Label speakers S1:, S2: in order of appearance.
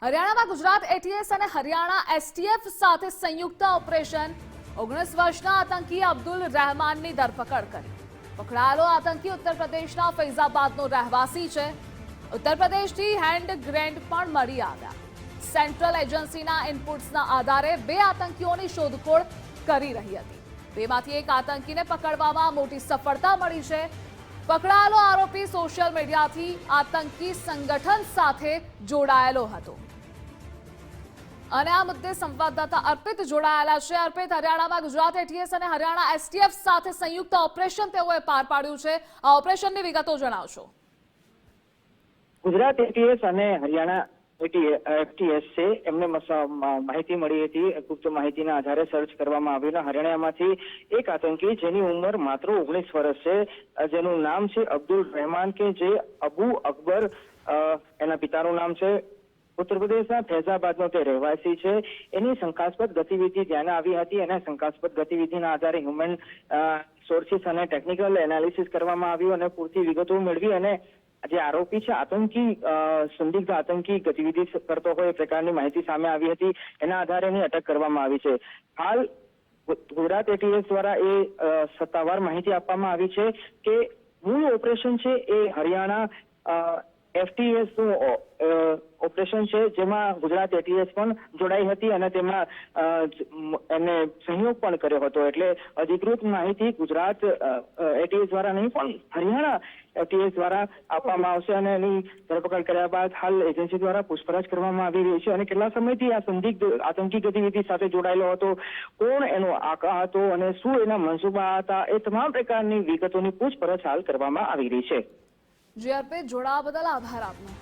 S1: હરિયાણામાં ગુજરાત એટીએસ અને હરિયાણા એસટીએફ સાથે સંયુક્ત ઓપરેશન 19 વર્ષના આતંકી અબ્દુલ રહેમાનની ધરપકડ કરી। પકડાયેલો આતંકી ઉત્તર પ્રદેશના ફૈઝાબાદનો રહેવાસી છે। ઉત્તર પ્રદેશથી હેન્ડ ગ્રેનેડ પણ મળી આવ્યા। સેન્ટ્રલ એજન્સીના ઇનપુટ્સના આધારે બે આતંકીઓની શોધખોળ કરી રહી હતી। બેમાંથી એક આતંકીને પકડવામાં મોટી સફળતા મળી છે। પકડાયેલો આરોપી સોશિયલ મીડિયાથી આતંકી સંગઠન સાથે જોડાયેલો હતો। અને આ મુદ્દે સંવાદદાતા અર્પિત જોડાયેલા છે। અર્પિત, હરિયાણામાં ગુજરાત એટીએસ અને હરિયાણા એસટીએફ સાથે સંયુક્ત ઓપરેશન તેઓએ પાર પાડ્યું છે। આ ઓપરેશનની વિગતો જણાવશો।
S2: ગુજરાત એટીએસ અને હરિયાણા એફટીએસ છે એમને માહિતી મળી હતી। ગુપ્ત માહિતીના આધારે સર્ચ કરવામાં આવ્યું। હરિયાણામાંથી એક આતંકી જેની ઉંમર માત્ર 19 વર્ષ છે, જેનું નામ છે અબ્દુલ રહેમાન, કે જે અબુ અકબર એના પિતાનું નામ છે। ઉત્તર પ્રદેશના ફૈઝાબાદનો તે રહેવાસી છે। એની શંકાસ્પદ ગતિવિધિ ધ્યાને આવી હતી અને શંકાસ્પદ ગતિવિધિના આધારે હ્યુમન સોર્સિસ અને ટેકનિકલ એનાલિસિસ કરવામાં આવ્યું અને પૂરતી વિગતો મેળવી અને જે આરોપી છે આતંકી સંદિગ્ધ આતંકી ગતિવિધિ કરતો હોય એ પ્રકારની માહિતી સામે આવી હતી। એના આધારે એની અટક કરવામાં આવી છે। હાલ ગુજરાત એટીએસ દ્વારા એ સત્તાવાર માહિતી આપવામાં આવી છે કે મૂળ ઓપરેશન છે એ હરિયાણા એફટીએસ નું ઓપરેશન છે, જેમાં ગુજરાત એટીએસ પણ જોડાઈ હતી અને તેમાં એમને સહયોગ પણ કર્યો હતો। એટલે અધિકૃત માહિતી ગુજરાત એટીએસ દ્વારા નહીં પણ હરિયાણા એટીએસ દ્વારા આપવામાં આવશે અને એની ધરપકડ કર્યા બાદ હાલ એજન્સી દ્વારા પૂછપરછ કરવામાં આવી રહી છે અને કેટલા સમયથી આ સંદિગ્ધ આતંકી ગતિવિધિ સાથે જોડાયેલો હતો, કોણ એનો આકા હતો અને શું એના મનસુબા હતા, એ તમામ પ્રકારની વિગતોની પૂછપરછ હાલ કરવામાં આવી રહી છે।
S1: જી અર્પિત, જોડાવા બદલ આભાર આપનો।